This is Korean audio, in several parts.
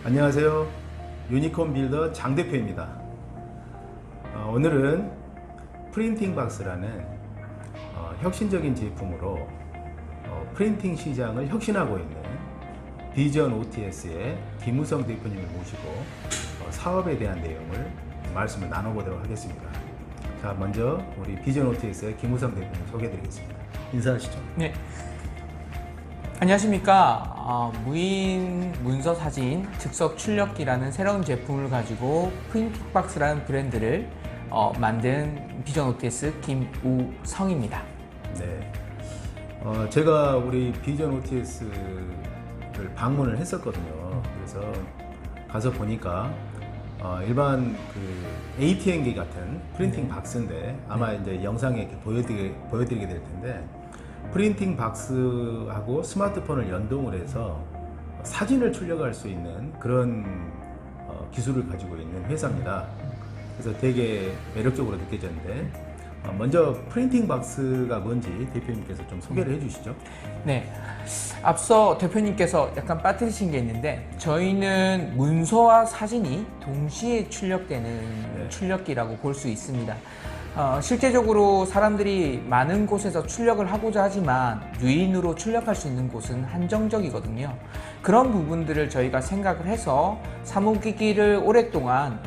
안녕하세요. 유니콘 빌더 장 대표입니다. 오늘은 프린팅 박스라는 혁신적인 제품으로 프린팅 시장을 혁신하고 있는 비전 OTS의 김우성 대표님을 모시고 사업에 대한 내용을 말씀을 나눠보도록 하겠습니다. 자, 먼저 우리 비전 OTS의 김우성 대표님 소개해드리겠습니다. 인사하시죠. 네. 안녕하십니까. 무인 문서 사진 즉석 출력기라는 새로운 제품을 가지고 프린팅박스라는 브랜드를 만든 비전 OTS 김우성입니다. 네. 제가 우리 비전 OTS를 방문을 했었거든요. 그래서 가서 보니까 일반 그 ATM기 같은 프린팅 박스인데 아마 이제 영상에 이렇게 보여드리게 될 텐데, 프린팅 박스하고 스마트폰을 연동을 해서 사진을 출력할 수 있는 그런 기술을 가지고 있는 회사입니다. 그래서 되게 매력적으로 느껴졌는데, 먼저 프린팅 박스가 뭔지 대표님께서 좀 소개를 해주시죠. 네. 앞서 대표님께서 약간 빠뜨리신 게 있는데, 저희는 문서와 사진이 동시에 출력되는 출력기라고 볼 수 있습니다. 실제적으로 사람들이 많은 곳에서 출력을 하고자 하지만 유인으로 출력할 수 있는 곳은 한정적이거든요. 그런 부분들을 저희가 생각을 해서 사무기기를 오랫동안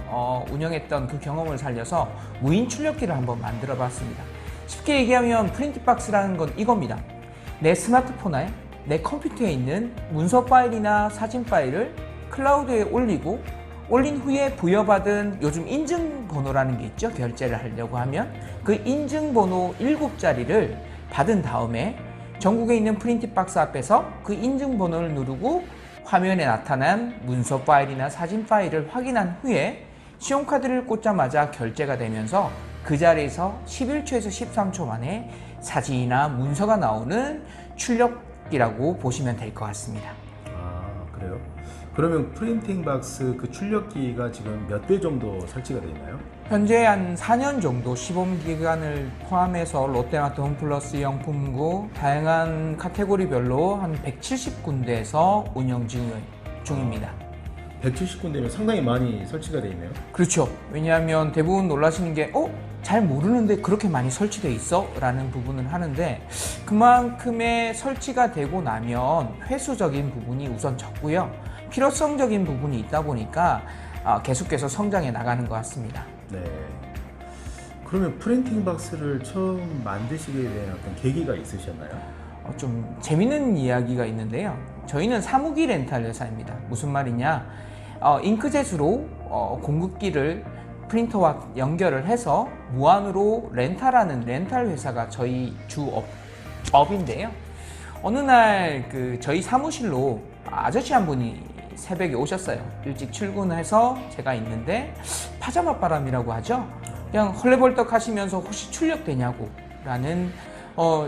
운영했던 그 경험을 살려서 무인 출력기를 한번 만들어 봤습니다. 쉽게 얘기하면 프린팅박스라는 건 이겁니다. 내 스마트폰에, 내 컴퓨터에 있는 문서 파일이나 사진 파일을 클라우드에 올린 후에 부여받은 요즘 인증번호라는 게 있죠. 결제를 하려고 하면 그 인증번호 7자리를 받은 다음에 전국에 있는 프린팅박스 앞에서 그 인증번호를 누르고 화면에 나타난 문서 파일이나 사진 파일을 확인한 후에 신용카드를 꽂자마자 결제가 되면서 그 자리에서 11초에서 13초 만에 사진이나 문서가 나오는 출력기라고 보시면 될 것 같습니다. 아, 그래요? 그러면 프린팅 박스 그 출력기가 지금 몇 대 정도 설치가 되어 있나요? 현재 한 4년 정도 시범 기간을 포함해서 롯데마트 홈플러스 영품구 다양한 카테고리별로 한 170군데에서 운영 중입니다. 170군데면 상당히 많이 설치가 되어 있네요. 그렇죠. 왜냐하면 대부분 놀라시는 게 잘 모르는데 그렇게 많이 설치되어 있어? 라는 부분을 하는데, 그만큼의 설치가 되고 나면 회수적인 부분이 우선 적고요. 필요성적인 부분이 있다 보니까 계속해서 성장해 나가는 것 같습니다. 네. 그러면 프린팅 박스를 처음 만드시게 된 어떤 계기가 있으셨나요? 좀 재밌는 이야기가 있는데요. 저희는 사무기 렌탈 회사입니다. 무슨 말이냐? 잉크젯으로 공급기를 프린터와 연결을 해서 무한으로 렌탈하는 렌탈 회사가 저희 주업인데요. 어느 날 저희 사무실로 아저씨 한 분이 새벽에 오셨어요. 일찍 출근해서 제가 있는데 파자마 바람이라고 하죠. 그냥 헐레벌떡 하시면서 혹시 출력되냐고 라는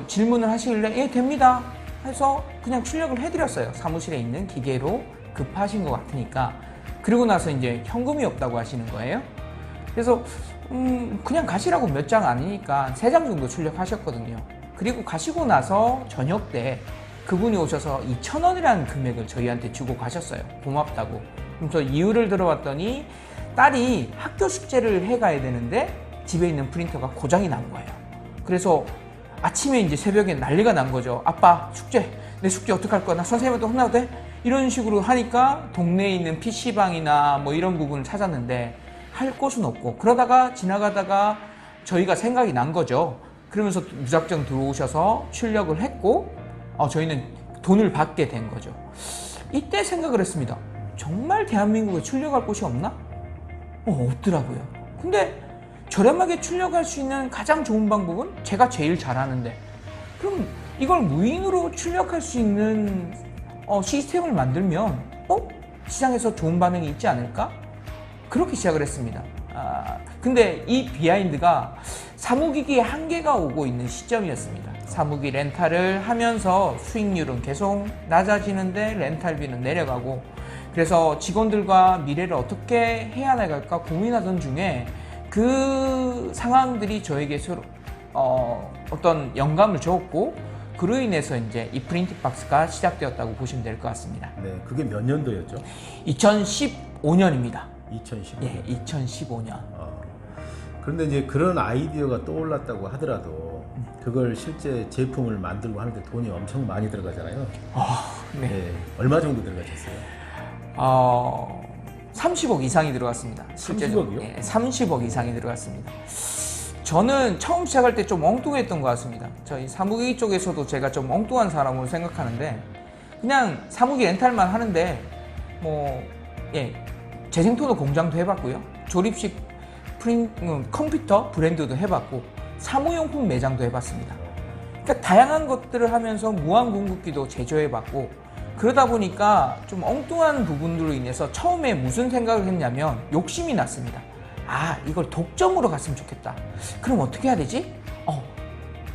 질문을 하시길래 예, 됩니다 해서 그냥 출력을 해드렸어요. 사무실에 있는 기계로 급하신 것 같으니까. 그리고 나서 이제 현금이 없다고 하시는 거예요. 그래서 그냥 가시라고 몇 장 아니니까 3장 정도 출력하셨거든요. 그리고 가시고 나서 저녁 때 그분이 오셔서 2,000원이라는 금액을 저희한테 주고 가셨어요. 고맙다고. 그래서 이유를 들어봤더니 딸이 학교 숙제를 해가야 되는데 집에 있는 프린터가 고장이 난 거예요. 그래서 아침에 이제 새벽에 난리가 난 거죠. 아빠 내 숙제 어떡할 거야? 나 선생님한테 혼나도 돼? 이런 식으로 하니까 동네에 있는 PC방이나 뭐 이런 부분을 찾았는데 할 곳은 없고, 그러다가 지나가다가 저희가 생각이 난 거죠. 그러면서 무작정 들어오셔서 출력을 했고 저희는 돈을 받게 된 거죠. 이때 생각을 했습니다. 정말 대한민국에 출력할 곳이 없나? 없더라고요. 근데 저렴하게 출력할 수 있는 가장 좋은 방법은 제가 제일 잘하는데, 그럼 이걸 무인으로 출력할 수 있는 시스템을 만들면 시장에서 좋은 반응이 있지 않을까? 그렇게 시작을 했습니다. 근데 이 비하인드가 사무기기의 한계가 오고 있는 시점이었습니다. 사무기 렌탈을 하면서 수익률은 계속 낮아지는데 렌탈비는 내려가고, 그래서 직원들과 미래를 어떻게 해야 나갈까 고민하던 중에 그 상황들이 저에게 서로 어떤 영감을 주었고, 그로 인해서 이제 이 프린팅 박스가 시작되었다고 보시면 될 것 같습니다. 네, 그게 몇 년도였죠? 2015년입니다. 2015년. 예, 2015년. 그런데 이제 그런 아이디어가 떠올랐다고 하더라도 그걸 실제 제품을 만들고 하는데 돈이 엄청 많이 들어가잖아요. 네. 네, 얼마 정도 들어가셨어요? 30억 이상이 들어갔습니다. 실제적으로. 30억이요? 예, 30억 이상이 들어갔습니다. 저는 처음 시작할 때 좀 엉뚱했던 것 같습니다. 저희 사무기 쪽에서도 제가 좀 엉뚱한 사람으로 생각하는데 그냥 사무기 렌탈만 하는데 뭐 재생토너 공장도 해봤고요. 조립식 컴퓨터 브랜드도 해봤고 사무용품 매장도 해봤습니다. 그러니까 다양한 것들을 하면서 무한 공급기도 제조해봤고 그러다 보니까 좀 엉뚱한 부분들로 인해서 처음에 무슨 생각을 했냐면 욕심이 났습니다. 이걸 독점으로 갔으면 좋겠다. 그럼 어떻게 해야 되지?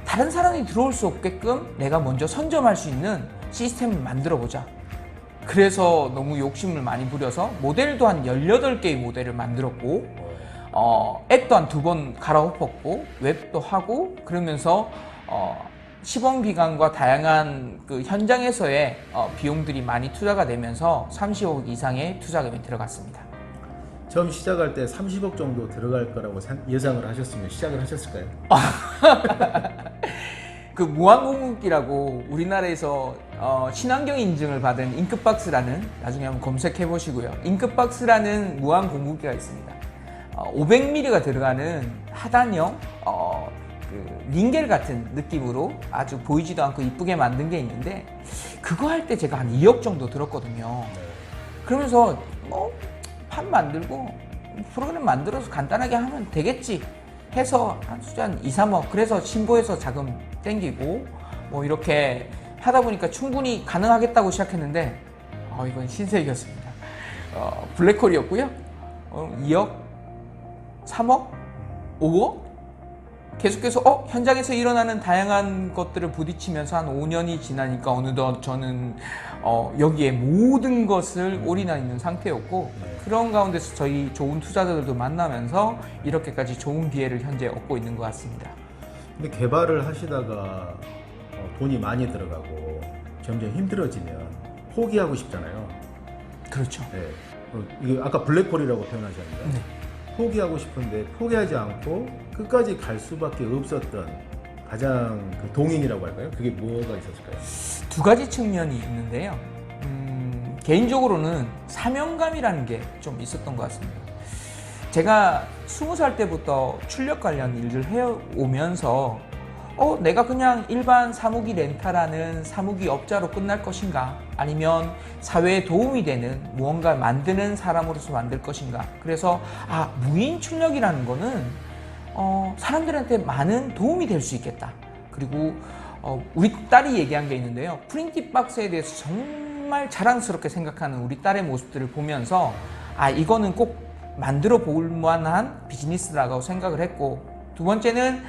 다른 사람이 들어올 수 없게끔 내가 먼저 선점할 수 있는 시스템을 만들어 보자. 그래서 너무 욕심을 많이 부려서 모델도 한 18개의 모델을 만들었고 앱도 한 2번 갈아엎었고 웹도 하고 그러면서 시범 기간과 다양한 그 현장에서의 비용들이 많이 투자가 되면서 30억 이상의 투자금이 들어갔습니다. 처음 시작할 때 30억 정도 들어갈 거라고 예상을 하셨으면 시작을 하셨을까요? 그 무한공급기라고 우리나라에서 친환경 인증을 받은 잉크박스라는 나중에 한번 검색해 보시고요. 잉크박스라는 무한공급기가 있습니다. 500ml가 들어가는 하단형 그 링겔 같은 느낌으로 아주 보이지도 않고 이쁘게 만든 게 있는데 그거 할 때 제가 한 2억 정도 들었거든요. 그러면서 판 만들고 프로그램 만들어서 간단하게 하면 되겠지 해서 한 수주 한 2, 3억 그래서 신고해서 자금 땡기고 뭐 이렇게 하다 보니까 충분히 가능하겠다고 시작했는데 이건 신세계였습니다. 블랙홀이었고요. 2억, 3억, 5억 계속해서 현장에서 일어나는 다양한 것들을 부딪히면서 한 5년이 지나니까 어느덧 저는 여기에 모든 것을 올인해 있는 상태였고 그런 가운데서 저희 좋은 투자자들도 만나면서 이렇게까지 좋은 기회를 현재 얻고 있는 것 같습니다. 근데 개발을 하시다가 돈이 많이 들어가고 점점 힘들어지면 포기하고 싶잖아요. 그렇죠. 네. 이게 아까 블랙홀이라고 표현하셨는데 네. 포기하고 싶은데 포기하지 않고 끝까지 갈 수밖에 없었던 가장 그 동인이라고 할까요? 그게 뭐가 있었을까요? 두 가지 측면이 있는데요. 개인적으로는 사명감이라는 게 좀 있었던 것 같습니다. 제가 20살 때부터 출력 관련 일을 해오면서 내가 그냥 일반 사무기 렌탈하는 사무기 업자로 끝날 것인가 아니면 사회에 도움이 되는 무언가 만드는 사람으로서 만들 것인가 그래서 무인 출력이라는 거는 사람들한테 많은 도움이 될 수 있겠다. 그리고 우리 딸이 얘기한 게 있는데요. 프린팅 박스에 대해서 정말 자랑스럽게 생각하는 우리 딸의 모습들을 보면서 이거는 꼭 만들어 볼 만한 비즈니스라고 생각을 했고 두 번째는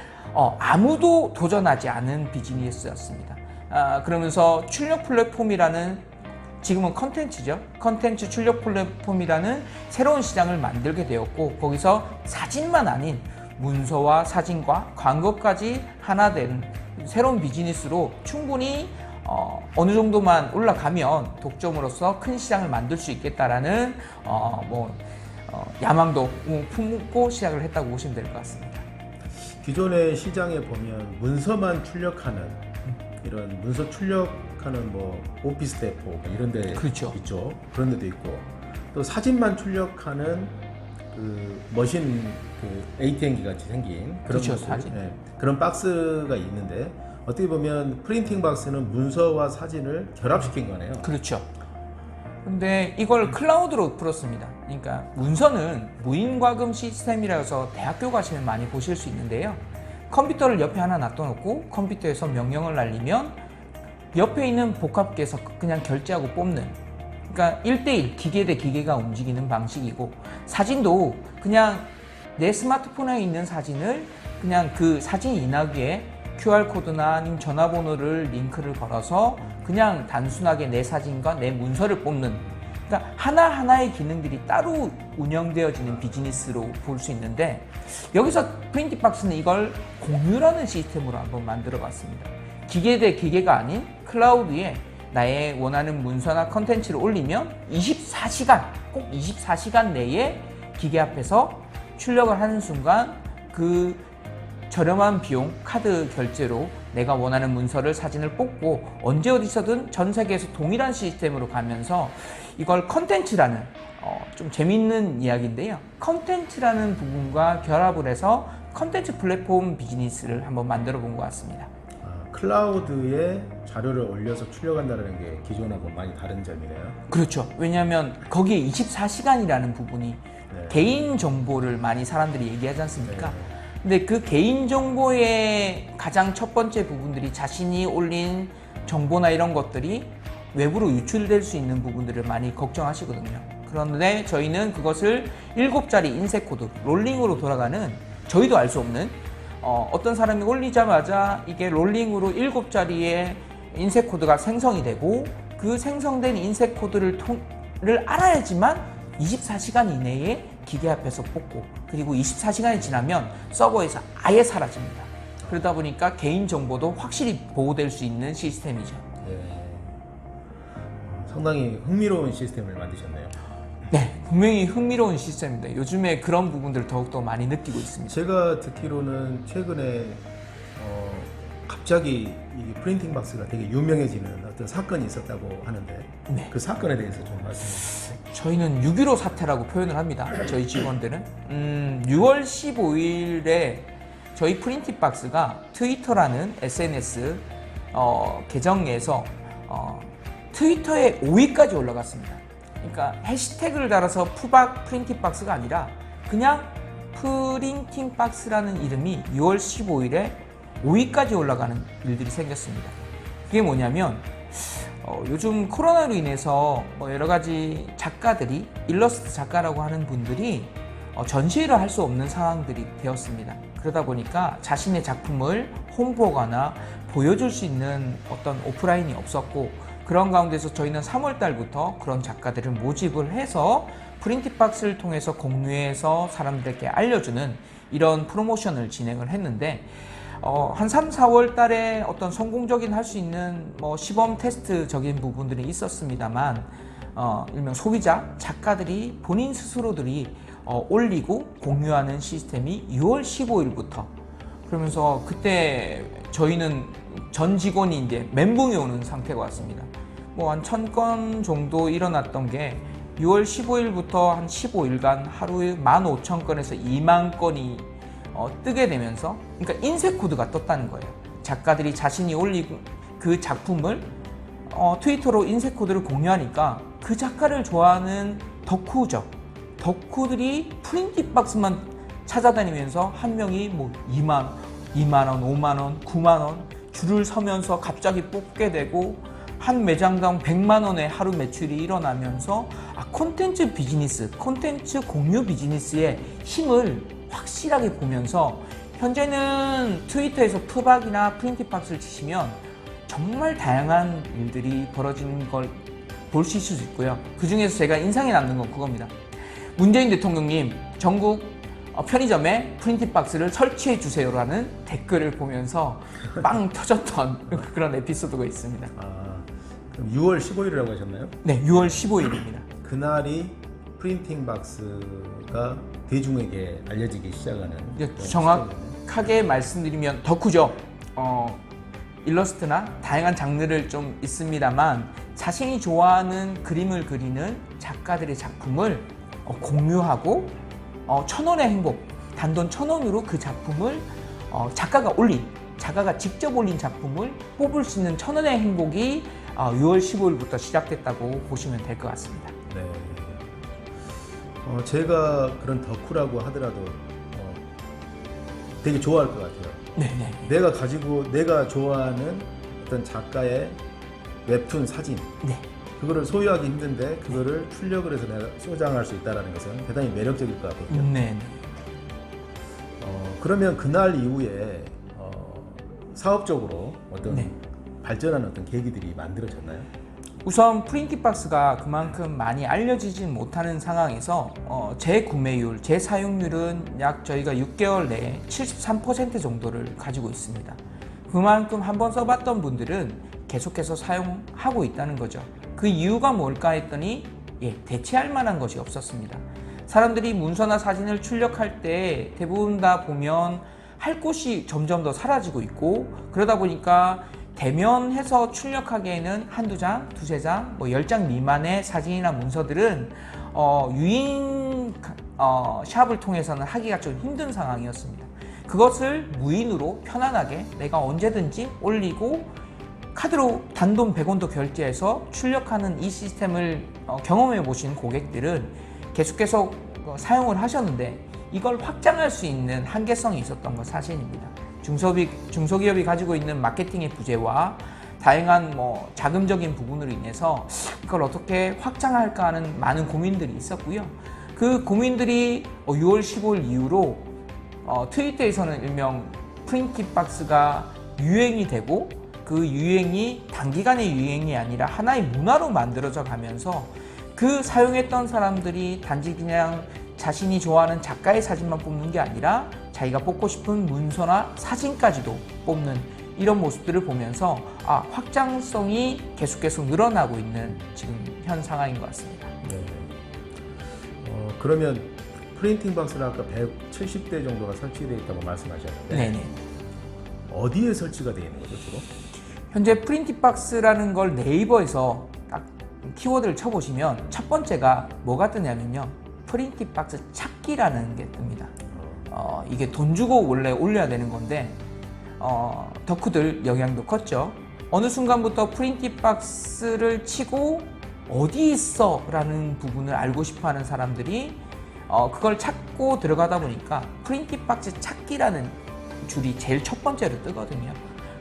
아무도 도전하지 않은 비즈니스였습니다. 그러면서 출력 플랫폼이라는 지금은 컨텐츠죠. 컨텐츠 출력 플랫폼이라는 새로운 시장을 만들게 되었고 거기서 사진만 아닌 문서와 사진과 광고까지 하나 된 새로운 비즈니스로 충분히 어느 정도만 올라가면 독점으로서 큰 시장을 만들 수 있겠다라는 야망도 품고 시작을 했다고 보시면 될 것 같습니다. 기존의 시장에 보면 문서만 출력하는 이런 문서 출력하는 오피스 데포 이런 데 그렇죠. 있죠. 그런 데도 있고 또 사진만 출력하는 그 머신 ATM기 같이 생긴 그런 그렇죠, 모습, 사진. 그런 박스가 있는데 어떻게 보면 프린팅 박스는 문서와 사진을 결합시킨 거네요. 그렇죠. 근데 이걸 클라우드로 풀었습니다. 그러니까 문서는 무인과금 시스템이라 해서 대학교 가시면 많이 보실 수 있는데요. 컴퓨터를 옆에 하나 놔둬놓고 컴퓨터에서 명령을 날리면 옆에 있는 복합기에서 그냥 결제하고 뽑는, 그러니까 1대1 기계 대 기계가 움직이는 방식이고, 사진도 그냥 내 스마트폰에 있는 사진을 그냥 그 사진 인화기에 QR코드나 아니면 전화번호를 링크를 걸어서 그냥 단순하게 내 사진과 내 문서를 뽑는, 그러니까 하나하나의 기능들이 따로 운영되어지는 비즈니스로 볼 수 있는데, 여기서 프린팅 박스는 이걸 공유라는 시스템으로 한번 만들어 봤습니다. 기계 대 기계가 아닌 클라우드에 나의 원하는 문서나 컨텐츠를 올리면 24시간, 꼭 24시간 내에 기계 앞에서 출력을 하는 순간 그 저렴한 비용 카드 결제로 내가 원하는 문서를 사진을 뽑고 언제 어디서든 전 세계에서 동일한 시스템으로 가면서 이걸 컨텐츠라는 좀 재밌는 이야기인데요. 컨텐츠라는 부분과 결합을 해서 컨텐츠 플랫폼 비즈니스를 한번 만들어 본 것 같습니다. 클라우드에 자료를 올려서 출력한다는 게 기존하고 많이 다른 점이네요. 그렇죠. 왜냐하면 거기에 24시간이라는 부분이 네. 개인 정보를 많이 사람들이 얘기하지 않습니까? 네. 근데 그 개인 정보의 가장 첫 번째 부분들이 자신이 올린 정보나 이런 것들이 외부로 유출될 수 있는 부분들을 많이 걱정하시거든요. 그런데 저희는 그것을 7자리 인쇄 코드, 롤링으로 돌아가는 저희도 알 수 없는 어떤 사람이 올리자마자 이게 롤링으로 7자리의 인쇄 코드가 생성이 되고 그 생성된 인쇄 코드를 알아야지만 24시간 이내에 기계 앞에서 뽑고 그리고 24시간이 지나면 서버에서 아예 사라집니다. 그러다 보니까 개인정보도 확실히 보호될 수 있는 시스템이죠. 네. 상당히 흥미로운 시스템을 만드셨네요. 네, 분명히 흥미로운 시스템입니다. 요즘에 그런 부분들을 더욱더 많이 느끼고 있습니다. 제가 듣기로는 최근에 갑자기 이 프린팅 박스가 되게 유명해지는 어떤 사건이 있었다고 하는데 네. 그 사건에 대해서 좀 말씀해 주세요. 저희는 6.15 사태라고 표현을 합니다. 저희 직원들은 6월 15일에 저희 프린팅 박스가 트위터라는 SNS 계정에서 트위터에 5위까지 올라갔습니다. 그러니까 해시태그를 달아서 푸박 프린팅 박스가 아니라 그냥 프린팅 박스라는 이름이 6월 15일에 5위까지 올라가는 일들이 생겼습니다. 그게 뭐냐면 요즘 코로나로 인해서 여러 가지 작가들이 일러스트 작가라고 하는 분들이 전시회를 할 수 없는 상황들이 되었습니다. 그러다 보니까 자신의 작품을 홍보하거나 보여줄 수 있는 어떤 오프라인이 없었고 그런 가운데서 저희는 3월 달부터 그런 작가들을 모집을 해서 프린팅 박스를 통해서 공유해서 사람들에게 알려주는 이런 프로모션을 진행을 했는데 한 3, 4월 달에 어떤 성공적인 할 수 있는 시범 테스트적인 부분들이 있었습니다만 일명 소비자, 작가들이 본인 스스로들이 올리고 공유하는 시스템이 6월 15일부터 그러면서 그때 저희는 전 직원이 이제 멘붕이 오는 상태가 왔습니다. 한 1000건 정도 일어났던 게 6월 15일부터 한 15일간 하루에 15,000건에서 2만 건이 뜨게 되면서 그러니까 인쇄 코드가 떴다는 거예요. 작가들이 자신이 올린 그 작품을 트위터로 인쇄 코드를 공유하니까 그 작가를 좋아하는 덕후죠. 덕후들이 프린팅 박스만 찾아다니면서 한 명이 2만 원, 5만 원, 9만 원 줄을 서면서 갑자기 뽑게 되고 한 매장당 100만 원의 하루 매출이 일어나면서 콘텐츠 비즈니스, 콘텐츠 공유 비즈니스의 힘을 확실하게 보면서 현재는 트위터에서 푸박이나 프린팅 박스를 치시면 정말 다양한 일들이 벌어지는 걸 볼 수 있을 수 있고요. 그 중에서 제가 인상에 남는 건 그겁니다. 문재인 대통령님 전국 편의점에 프린팅 박스를 설치해 주세요라는 댓글을 보면서 빵 터졌던 그런 에피소드가 있습니다. 그럼 6월 15일이라고 하셨나요? 네, 6월 15일입니다. 그날이 프린팅 박스가 대중에게 알려지기 시작하는 정확하게 말씀드리면 덕후죠. 일러스트나 다양한 장르를 좀 있습니다만 자신이 좋아하는 그림을 그리는 작가들의 작품을 공유하고 1,000원의 행복, 단돈 1,000원으로 그 작품을 작가가 직접 올린 작품을 뽑을 수 있는 1,000원의 행복이 6월 15일부터 시작됐다고 보시면 될 것 같습니다. 네. 제가 그런 덕후라고 하더라도 되게 좋아할 것 같아요. 네네. 내가 좋아하는 어떤 작가의 웹툰 사진, 네. 그거를 소유하기 힘든데 그거를 출력을 해서 내가 소장할 수 있다는 것은 대단히 매력적일 것 같거든요. 네. 그러면 그날 이후에 사업적으로 어떤 발전하는 어떤 계기들이 만들어졌나요? 우선 프린팅 박스가 그만큼 많이 알려지지 못하는 상황에서 재구매율, 재사용률은 약 저희가 6개월 내에 73% 정도를 가지고 있습니다. 그만큼 한번 써봤던 분들은 계속해서 사용하고 있다는 거죠. 그 이유가 뭘까 했더니 대체할 만한 것이 없었습니다. 사람들이 문서나 사진을 출력할 때 대부분 다 보면 할 곳이 점점 더 사라지고 있고, 그러다 보니까 대면해서 출력하기에는 한두 장, 두세 장, 10장 미만의 사진이나 문서들은 유인 샵을 통해서는 하기가 좀 힘든 상황이었습니다. 그것을 무인으로 편안하게 내가 언제든지 올리고 카드로 단돈 100원도 결제해서 출력하는 이 시스템을 경험해 보신 고객들은 계속해서 사용을 하셨는데, 이걸 확장할 수 있는 한계성이 있었던 건 사실입니다. 중소기업이 가지고 있는 마케팅의 부재와 다양한 자금적인 부분으로 인해서 이걸 어떻게 확장할까 하는 많은 고민들이 있었고요. 그 고민들이 6월 15일 이후로 트위터에서는 일명 프린티박스가 유행이 되고, 그 유행이 단기간의 유행이 아니라 하나의 문화로 만들어져 가면서 그 사용했던 사람들이 단지 그냥 자신이 좋아하는 작가의 사진만 뽑는 게 아니라 자기가 뽑고 싶은 문서나 사진까지도 뽑는 이런 모습들을 보면서 확장성이 계속해서 늘어나고 있는 지금 현 상황인 것 같습니다. 네. 그러면 프린팅 박스는 아까 170대 정도가 설치되어 있다고 말씀하셨는데 네네. 어디에 설치가 되어 있는 거죠, 주로? 현재 프린티박스라는 걸 네이버에서 딱 키워드를 쳐보시면 첫 번째가 뭐가 뜨냐면요, 프린티박스 찾기라는 게 뜹니다. 이게 돈 주고 원래 올려야 되는 건데 덕후들 영향도 컸죠. 어느 순간부터 프린티박스를 치고 어디 있어 라는 부분을 알고 싶어하는 사람들이 그걸 찾고 들어가다 보니까 프린티박스 찾기라는 줄이 제일 첫 번째로 뜨거든요.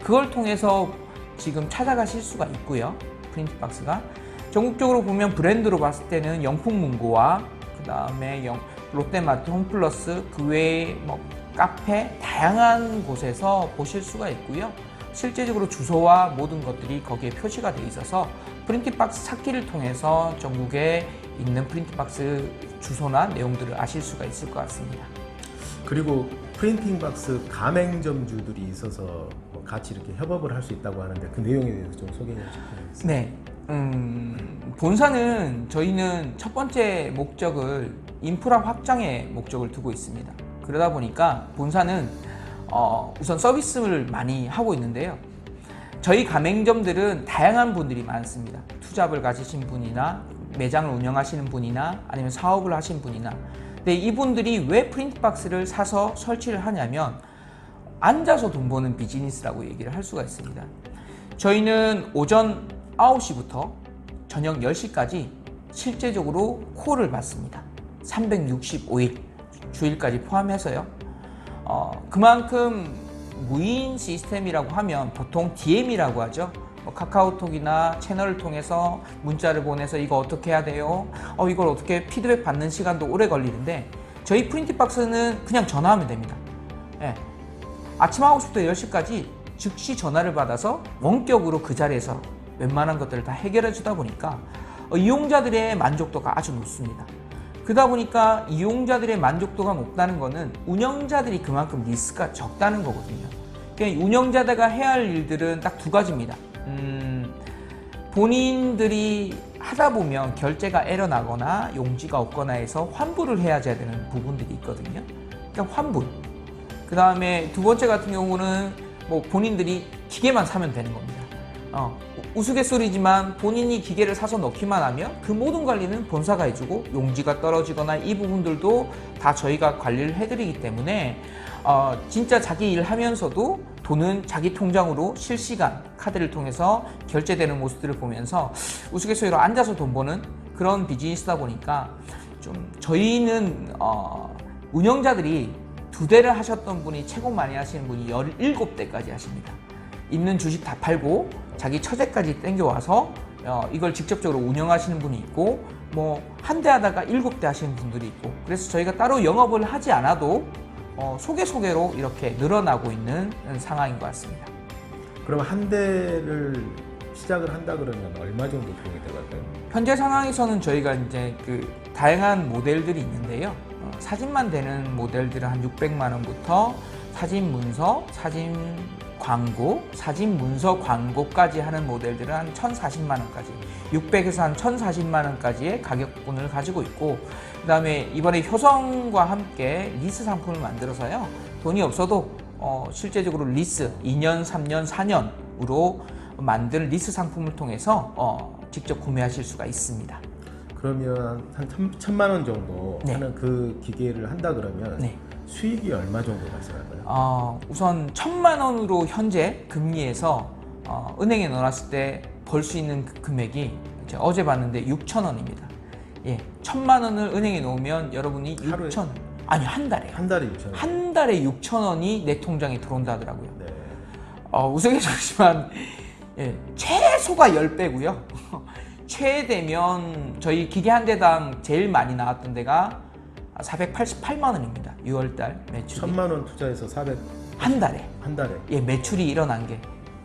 그걸 통해서 지금 찾아가실 수가 있고요. 프린티박스가 전국적으로 보면 브랜드로 봤을 때는 영풍문고와 그 다음에 롯데마트, 홈플러스, 그 외에 카페 다양한 곳에서 보실 수가 있고요. 실제적으로 주소와 모든 것들이 거기에 표시가 되어 있어서 프린티박스 찾기를 통해서 전국에 있는 프린티박스 주소나 내용들을 아실 수가 있을 것 같습니다. 그리고 프린팅 박스 가맹점주들이 있어서 같이 이렇게 협업을 할 수 있다고 하는데 그 내용에 대해서 좀 소개해 주시겠어요? 네. 본사는 저희는 첫 번째 목적을 인프라 확장의 목적을 두고 있습니다. 그러다 보니까 본사는 우선 서비스를 많이 하고 있는데요. 저희 가맹점들은 다양한 분들이 많습니다. 투잡을 가지신 분이나 매장을 운영하시는 분이나 아니면 사업을 하신 분이나. 근데 이분들이 왜 프린트박스를 사서 설치를 하냐면 앉아서 돈 버는 비즈니스라고 얘기를 할 수가 있습니다. 저희는 오전 9시부터 저녁 10시까지 실제적으로 콜을 받습니다. 365일 주일까지 포함해서요. 그만큼 무인 시스템이라고 하면 보통 DM이라고 하죠. 카카오톡이나 채널을 통해서 문자를 보내서 이거 어떻게 해야 돼요? 이걸 어떻게 피드백 받는 시간도 오래 걸리는데 저희 프린티박스는 그냥 전화하면 됩니다. 네. 아침 9시부터 10시까지 즉시 전화를 받아서 원격으로 그 자리에서 웬만한 것들을 다 해결해 주다 보니까 이용자들의 만족도가 아주 높습니다. 그러다 보니까 이용자들의 만족도가 높다는 것은 운영자들이 그만큼 리스크가 적다는 거거든요. 그러니까 운영자가 해야 할 일들은 딱 두 가지입니다. 본인들이 하다 보면 결제가 에러 나거나 용지가 없거나 해서 환불을 해야 되는 부분들이 있거든요. 그러니까 환불. 그 다음에 두 번째 같은 경우는 본인들이 기계만 사면 되는 겁니다. 우스갯소리지만 본인이 기계를 사서 넣기만 하면 그 모든 관리는 본사가 해주고 용지가 떨어지거나 이 부분들도 다 저희가 관리를 해드리기 때문에 진짜 자기 일 하면서도 돈은 자기 통장으로 실시간 카드를 통해서 결제되는 모습들을 보면서 우스갯소리로 앉아서 돈 버는 그런 비즈니스다 보니까 좀 저희는 운영자들이 2대를 하셨던 분이 최고 많이 하시는 분이 17대까지 하십니다. 있는 주식 다 팔고 자기 처제까지 땡겨와서 이걸 직접적으로 운영하시는 분이 있고 한 대 하다가 7대 하시는 분들이 있고, 그래서 저희가 따로 영업을 하지 않아도 소개로 이렇게 늘어나고 있는 상황인 것 같습니다. 그럼 한 대를 시작을 한다 그러면 얼마 정도 비용이 들어갈까요? 현재 상황에서는 저희가 이제 그 다양한 모델들이 있는데요. 사진만 되는 모델들은 한 600만 원부터 사진 문서, 사진 광고, 사진 문서 광고까지 하는 모델들은 한 1,040만 원까지, 600에서 한 1,040만 원까지의 가격분을 가지고 있고, 그 다음에 이번에 효성과 함께 리스 상품을 만들어서요, 돈이 없어도 실제적으로 리스 2년, 3년, 4년으로 만든 리스 상품을 통해서 직접 구매하실 수가 있습니다. 그러면 한 1,000만 원 정도 네. 하는 그 기계를 한다 그러면 네. 수익이 얼마 정도 발생할까요? 우선 1,000만 원으로 현재 금리에서 은행에 넣어놨을 때 벌 수 있는 금액이 제가 어제 봤는데 6,000원입니다. 예, 1,000만 원을 은행에 놓으면 여러분이 하루에? 6,000원, 아니 한 달에요. 한 달에 6,000원. 한 달에 6,000원이 내 통장에 들어온다 하더라고요. 네. 우스갯소리지만 예, 최소가 10배고요. 최대면 저희 기계 한 대당 제일 많이 나왔던 데가 488만 원입니다. 6월달 매출이. 1,000만 원 투자해서 400. 한 달에. 한 달에. 예, 매출이 일어난 게.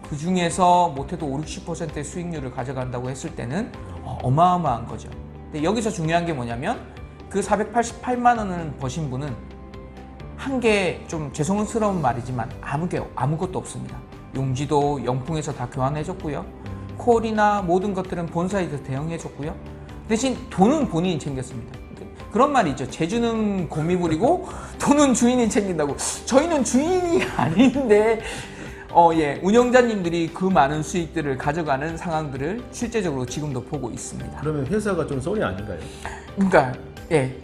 그 중에서 못해도 5, 60%의 수익률을 가져간다고 했을 때는 어마어마한 거죠. 근데 여기서 중요한 게 뭐냐면 그 488만 원을 버신 분은 한 게 좀 죄송스러운 말이지만 아무것도 없습니다. 용지도 영풍에서 다 교환해줬고요. 콜이나 모든 것들은 본사에서 대응해줬고요. 대신 돈은 본인이 챙겼습니다. 그런 말이 있죠. 재주는 곰이 부리고 돈은 주인이 챙긴다고. 저희는 주인이 아닌데 예, 운영자님들이 그 많은 수익들을 가져가는 상황들을 실제적으로 지금도 보고 있습니다. 그러면 회사가 좀 손해 아닌가요? 그러니까 예,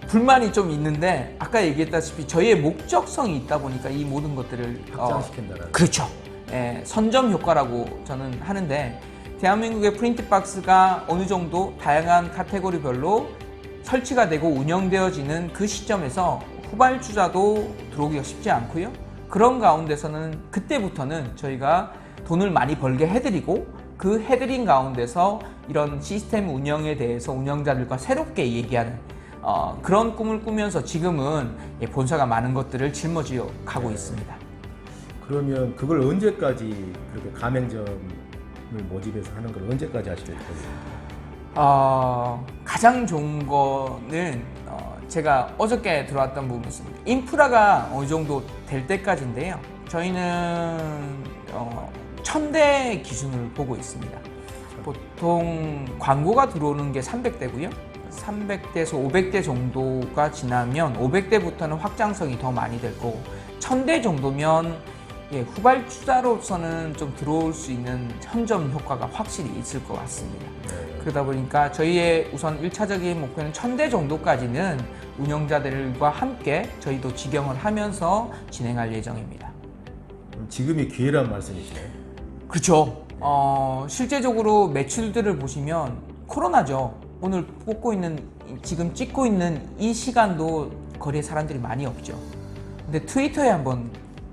불만이 좀 있는데 아까 얘기했다시피 저희의 목적성이 있다 보니까 이 모든 것들을 확장시킨다는. 그렇죠. 예, 선점 효과라고 저는 하는데 대한민국의 프린트박스가 어느 정도 다양한 카테고리별로 설치가 되고 운영되어지는 그 시점에서 후발주자도 들어오기가 쉽지 않고요. 그런 가운데서는 그때부터는 저희가 돈을 많이 벌게 해드리고 그 해드린 가운데서 이런 시스템 운영에 대해서 운영자들과 새롭게 얘기하는 그런 꿈을 꾸면서 지금은 본사가 많은 것들을 짊어지어 가고 있습니다. 그러면 그걸 언제까지 그렇게 가맹점을 모집해서 하는 걸 언제까지 하시겠어요? 가장 좋은 거는 제가 어저께 들어왔던 부분이 있습니다. 인프라가 어느 정도 될 때까지인데요. 저희는 1,000대 기준을 보고 있습니다. 보통 광고가 들어오는 게 300대고요. 300대에서 500대 정도가 지나면 500대부터는 확장성이 더 많이 될 거고 1,000대 정도면 후발주자로서는 좀 들어올 수 있는 선점 효과가 확실히 있을 것 같습니다. 그러다 보니까 저희의 우선 1차적인 목표는 1,000대 정도까지는 운영자들과 함께 저희도 직영을 하면서 진행할 예정입니다. 지금이 기회란 말씀이시네요. 그렇죠. 실제적으로 매출들을 보시면 코로나죠. 오늘 지금 찍고 있는 이 시간도 거리에 사람들이 많이 없죠. 근데 트위터에 한번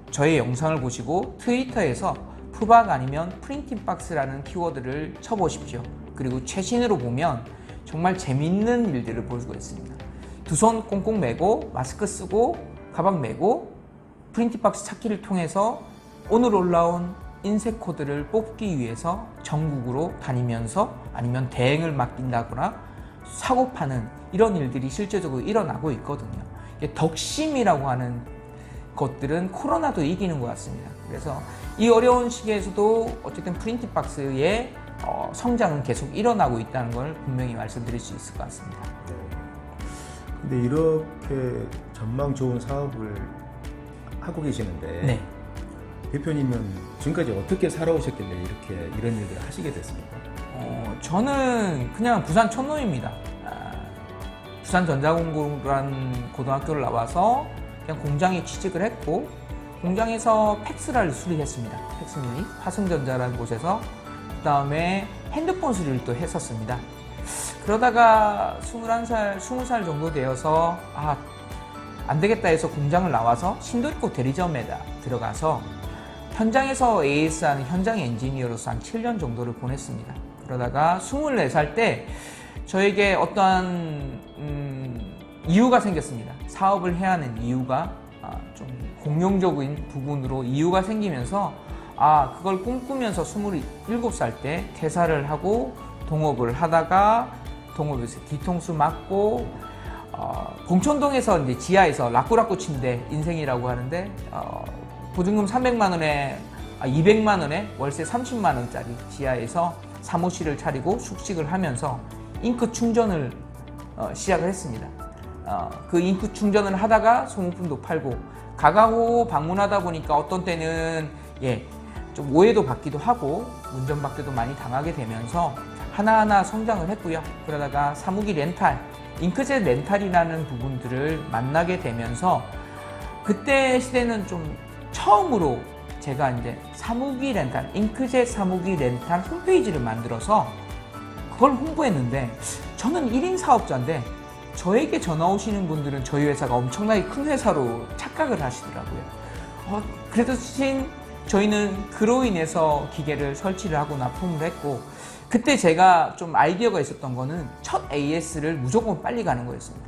저의 영상을 보시고 트위터에서 푸박 아니면 프린팅박스라는 키워드를 쳐보십시오. 그리고 최신으로 보면 정말 재밌는 일들을 볼 수가 있습니다. 두 손 꽁꽁 메고 마스크 쓰고 가방 메고 프린팅박스 찾기를 통해서 오늘 올라온 인쇄 코드를 뽑기 위해서 전국으로 다니면서 아니면 대행을 맡긴다거나 사고 파는 이런 일들이 실제적으로 일어나고 있거든요. 덕심이라고 하는 것들은 코로나도 이기는 것 같습니다. 그래서 이 어려운 시기에서도 어쨌든 프린팅박스의 성장은 계속 일어나고 있다는 걸 분명히 말씀드릴 수 있을 것 같습니다. 네. 근데 이렇게 전망 좋은 사업을 하고 계시는데 네. 대표님은 지금까지 어떻게 살아오셨길래 이런 일들을 하시게 됐습니까? 저는 그냥 부산 촌놈입니다. 부산전자공고라는 고등학교를 나와서 그냥 공장에 취직을 했고 공장에서 팩스를 수리했습니다. 팩스밀리 화승전자라는 곳에서 그 다음에 핸드폰 수리를 또 했었습니다. 그러다가 21살, 20살 정도 되어서 안 되겠다 해서 공장을 나와서 신도립고 대리점에다 들어가서 현장에서 AS하는 현장 엔지니어로서 한 7년 정도를 보냈습니다. 그러다가 24살 때 저에게 어떠한 이유가 생겼습니다. 사업을 해야 하는 이유가 좀 공용적인 부분으로 이유가 생기면서 그걸 꿈꾸면서 27살 때 퇴사를 하고 동업을 하다가 동업에서 뒤통수 맞고 봉천동에서 이제 지하에서 라꾸라꾸 침대 인생이라고 하는데 보증금 300만 원에 200만 원에 월세 30만 원짜리 지하에서 사무실을 차리고 숙식을 하면서 잉크 충전을 시작을 했습니다. 그 잉크 충전을 하다가 소모품도 팔고 가가호 방문하다 보니까 어떤 때는 좀 오해도 받기도 하고 문전박대도 많이 당하게 되면서 하나하나 성장을 했고요. 그러다가 사무기 렌탈, 잉크젯 렌탈이라는 부분들을 만나게 되면서 그때 시대는 좀 처음으로 제가 이제 사무기 렌탈, 잉크젯 사무기 렌탈 홈페이지를 만들어서 그걸 홍보했는데 저는 1인 사업자인데 저에게 전화 오시는 분들은 저희 회사가 엄청나게 큰 회사로 착각을 하시더라고요. 그래도 저희는 그로 인해서 기계를 설치를 하고 납품을 했고 그때 제가 좀 아이디어가 있었던 거는 첫 AS를 무조건 빨리 가는 거였습니다.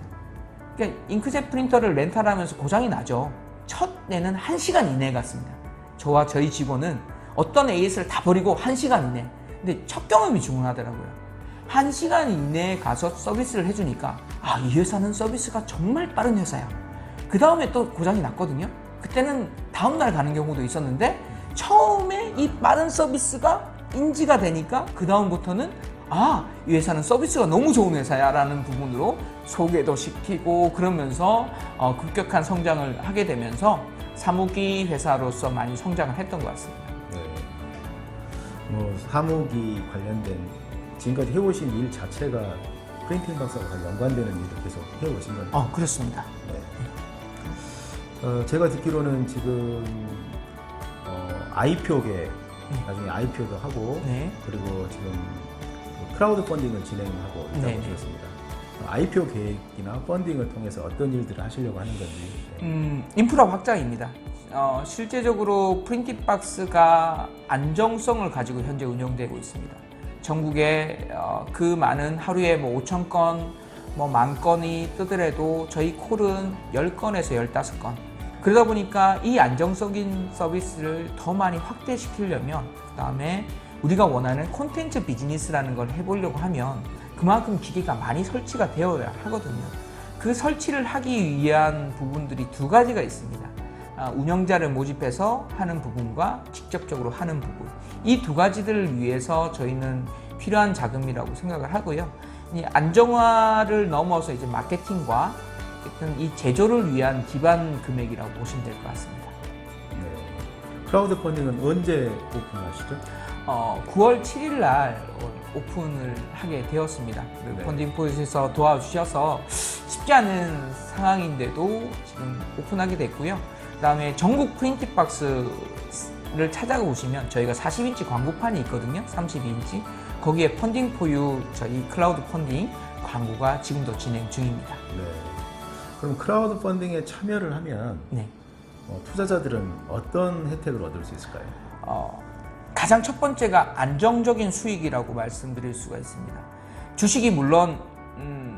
그러니까 잉크젯 프린터를 렌탈하면서 고장이 나죠. 첫 내는 1시간 이내에 갔습니다. 저와 저희 직원은 어떤 AS를 다 버리고 1시간 이내. 근데 첫 경험이 중요하더라고요. 1시간 이내에 가서 서비스를 해주니까 이 회사는 서비스가 정말 빠른 회사야. 그 다음에 또 고장이 났거든요. 그때는 다음날 가는 경우도 있었는데 처음에 이 빠른 서비스가 인지가 되니까 그 다음부터는 이 회사는 서비스가 너무 좋은 회사야 라는 부분으로 소개도 시키고 그러면서 급격한 성장을 하게 되면서 사무기 회사로서 많이 성장을 했던 것 같습니다. 네. 사무기 관련된 지금까지 해오신 일 자체가 프린팅 박스와 연관되는 일을 계속 해오신 거죠? 그렇습니다. 네. 제가 듣기로는 지금 IPO계 나중에 IPO도 하고 그리고 지금 크라우드 펀딩을 진행하고 있다고 들었습니다. IPO 계획이나 펀딩을 통해서 어떤 일들을 하시려고 하는 건지. 인프라 확장입니다. 실제적으로 프린팅 박스가 안정성을 가지고 현재 운영되고 있습니다. 전국에 그 많은 하루에 5,000건, 10,000건이 뜨더라도 저희 콜은 10건에서 15건. 그러다 보니까 이 안정적인 서비스를 더 많이 확대시키려면 그 다음에 우리가 원하는 콘텐츠 비즈니스라는 걸 해보려고 하면 그만큼 기계가 많이 설치가 되어야 하거든요. 그 설치를 하기 위한 부분들이 두 가지가 있습니다. 운영자를 모집해서 하는 부분과 직접적으로 하는 부분. 이 두 가지들을 위해서 저희는 필요한 자금이라고 생각을 하고요. 이 안정화를 넘어서 이제 마케팅과 이 제조를 위한 기반 금액이라고 보시면 될 것 같습니다. 네. 크라우드 펀딩은 언제 오픈하시죠? 9월 7일 날 오픈을 하게 되었습니다. 네. 펀딩 포지에서 도와주셔서 쉽지 않은 상황인데도 지금 오픈하게 됐고요. 그 다음에 전국 프린팅 박스를 찾아가 보시면 저희가 40인치 광고판이 있거든요. 32인치. 거기에 펀딩 포유 저희 클라우드 펀딩 광고가 지금도 진행 중입니다. 네. 그럼 크라우드 펀딩에 참여를 하면 투자자들은 어떤 혜택을 얻을 수 있을까요? 가장 첫 번째가 안정적인 수익이라고 말씀드릴 수가 있습니다. 주식이 물론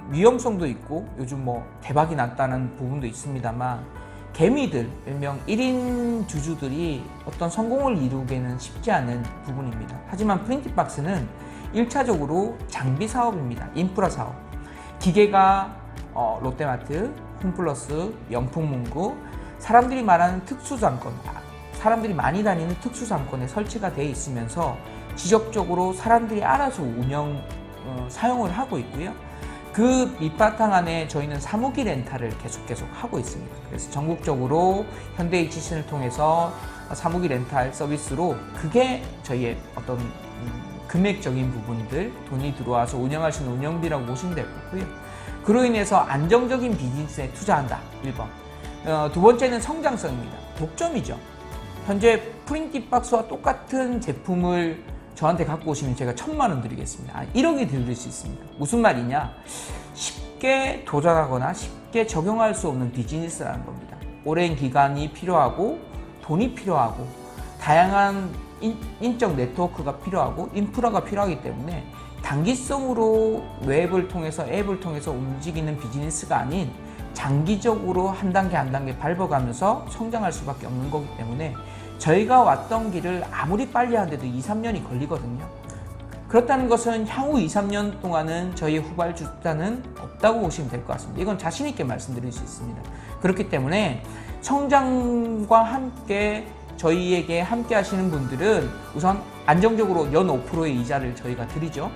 위험성도 있고 요즘 대박이 났다는 부분도 있습니다만 개미들, 일명 1인 주주들이 어떤 성공을 이루기는 쉽지 않은 부분입니다. 하지만 프린팅 박스는 1차적으로 장비 사업입니다. 인프라 사업. 기계가 롯데마트, 홈플러스, 영풍문구, 사람들이 말하는 특수상권, 사람들이 많이 다니는 특수상권에 설치가 되어 있으면서 지적적으로 사람들이 알아서 사용을 하고 있고요. 그 밑바탕 안에 저희는 사무기 렌탈을 계속 하고 있습니다. 그래서 전국적으로 현대이치신을 통해서 사무기 렌탈 서비스로 그게 저희의 어떤 금액적인 부분들, 돈이 들어와서 운영할 수 있는 운영비라고 보시면 될 거고요. 그로 인해서 안정적인 비즈니스에 투자한다. 1번. 두 번째는 성장성입니다. 독점이죠. 현재 프린팅 박스와 똑같은 제품을 저한테 갖고 오시면 제가 1,000만 원 드리겠습니다. 1억이 드릴 수 있습니다. 무슨 말이냐? 쉽게 도전하거나 쉽게 적용할 수 없는 비즈니스라는 겁니다. 오랜 기간이 필요하고 돈이 필요하고 다양한 인적 네트워크가 필요하고 인프라가 필요하기 때문에 단기성으로 웹을 통해서 앱을 통해서 움직이는 비즈니스가 아닌 장기적으로 한 단계 한 단계 밟아가면서 성장할 수밖에 없는 거기 때문에 저희가 왔던 길을 아무리 빨리 하는데도 2, 3년이 걸리거든요. 그렇다는 것은 향후 2, 3년 동안은 저희 후발주자는 없다고 보시면 될 것 같습니다. 이건 자신 있게 말씀드릴 수 있습니다. 그렇기 때문에 성장과 함께 저희에게 함께 하시는 분들은 우선 안정적으로 연 5%의 이자를 저희가 드리죠.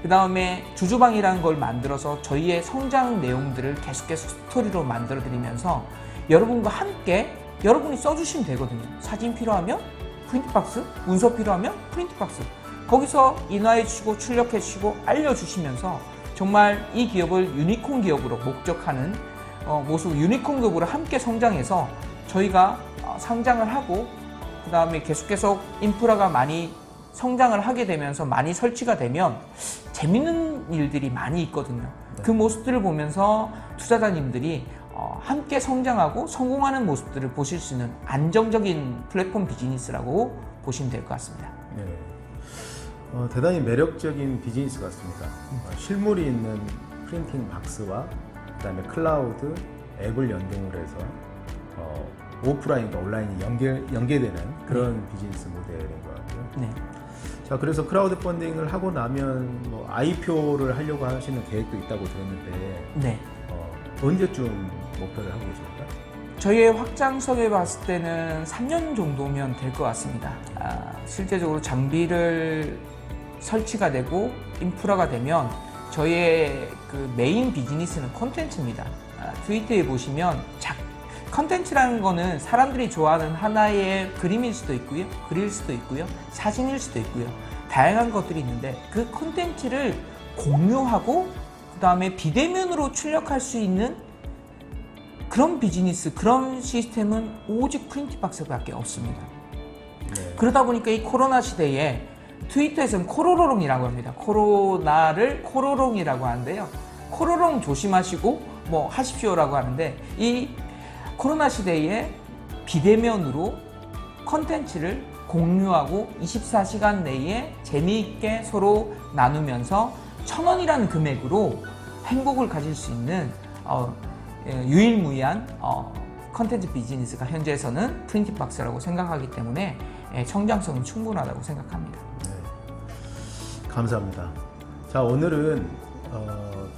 그 다음에 주주방이라는 걸 만들어서 저희의 성장 내용들을 계속해서 스토리로 만들어 드리면서 여러분과 함께 여러분이 써주시면 되거든요. 사진 필요하면 프린트박스, 문서 필요하면 프린트박스, 거기서 인화해 주시고 출력해 주시고 알려주시면서 정말 이 기업을 유니콘 기업으로 목적하는 모습, 유니콘 기업으로 함께 성장해서 저희가 상장을 하고 그 다음에 계속해서 인프라가 많이 성장을 하게 되면서 많이 설치가 되면 재밌는 일들이 많이 있거든요. 그 모습들을 보면서 투자자님들이 함께 성장하고 성공하는 모습들을 보실 수 있는 안정적인 플랫폼 비즈니스라고 보시면 될 것 같습니다. 네. 대단히 매력적인 비즈니스 같습니다. 실물이 있는 프린팅 박스와 그다음에 클라우드 앱을 연동을 해서 오프라인과 온라인이 연계되는 그런 비즈니스 모델인 것 같고요. 네. 자, 그래서 크라우드 펀딩을 하고 나면 뭐 IPO를 하려고 하시는 계획도 있다고 들었는데 네. 언제쯤 목표를 하고 계십니까? 저희의 확장성에 봤을 때는 3년 정도면 될 것 같습니다. 실제적으로 장비를 설치가 되고 인프라가 되면 저희의 그 메인 비즈니스는 콘텐츠입니다. 트위터에 보시면 컨텐츠라는 거는 사람들이 좋아하는 하나의 그림일 수도 있고요, 글일 수도 있고요, 사진일 수도 있고요. 다양한 것들이 있는데 그 컨텐츠를 공유하고 그 다음에 비대면으로 출력할 수 있는 그런 비즈니스, 그런 시스템은 오직 프린트박스밖에 없습니다. 네. 그러다 보니까 이 코로나 시대에 트위터에서는 코로롱이라고 합니다. 코로나를 코로롱이라고 하는데요. 코로롱 조심하시고 뭐 하십시오라고 하는데 이 코로나 시대에 비대면으로 컨텐츠를 공유하고 24시간 내에 재미있게 서로 나누면서 1,000원이라는 금액으로 행복을 가질 수 있는 유일무이한 컨텐츠 비즈니스가 현재에서는 프린팅박스라고 생각하기 때문에 성장성은 충분하다고 생각합니다. 네. 감사합니다. 자, 오늘은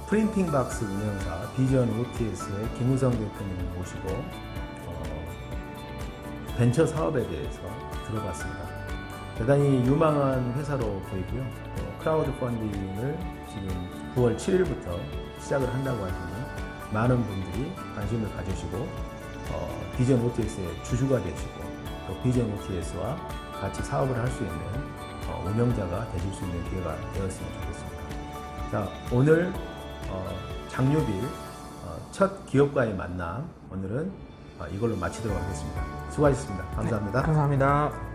프린팅박스 운영사 비전 OTS의 김우성 대표님을 모시고 벤처 사업에 대해서 들어봤습니다. 대단히 유망한 회사로 보이고요. 크라우드 펀딩을 지금 9월 7일부터 시작을 한다고 하시니 많은 분들이 관심을 가지시고 비전 OTS의 주주가 되시고 또 비전 OTS와 같이 사업을 할 수 있는 운영자가 되실 수 있는 기회가 되었으면 좋겠습니다. 자, 오늘 장유빌 첫 기업과의 만남, 오늘은 이걸로 마치도록 하겠습니다. 수고하셨습니다. 감사합니다. 네, 감사합니다.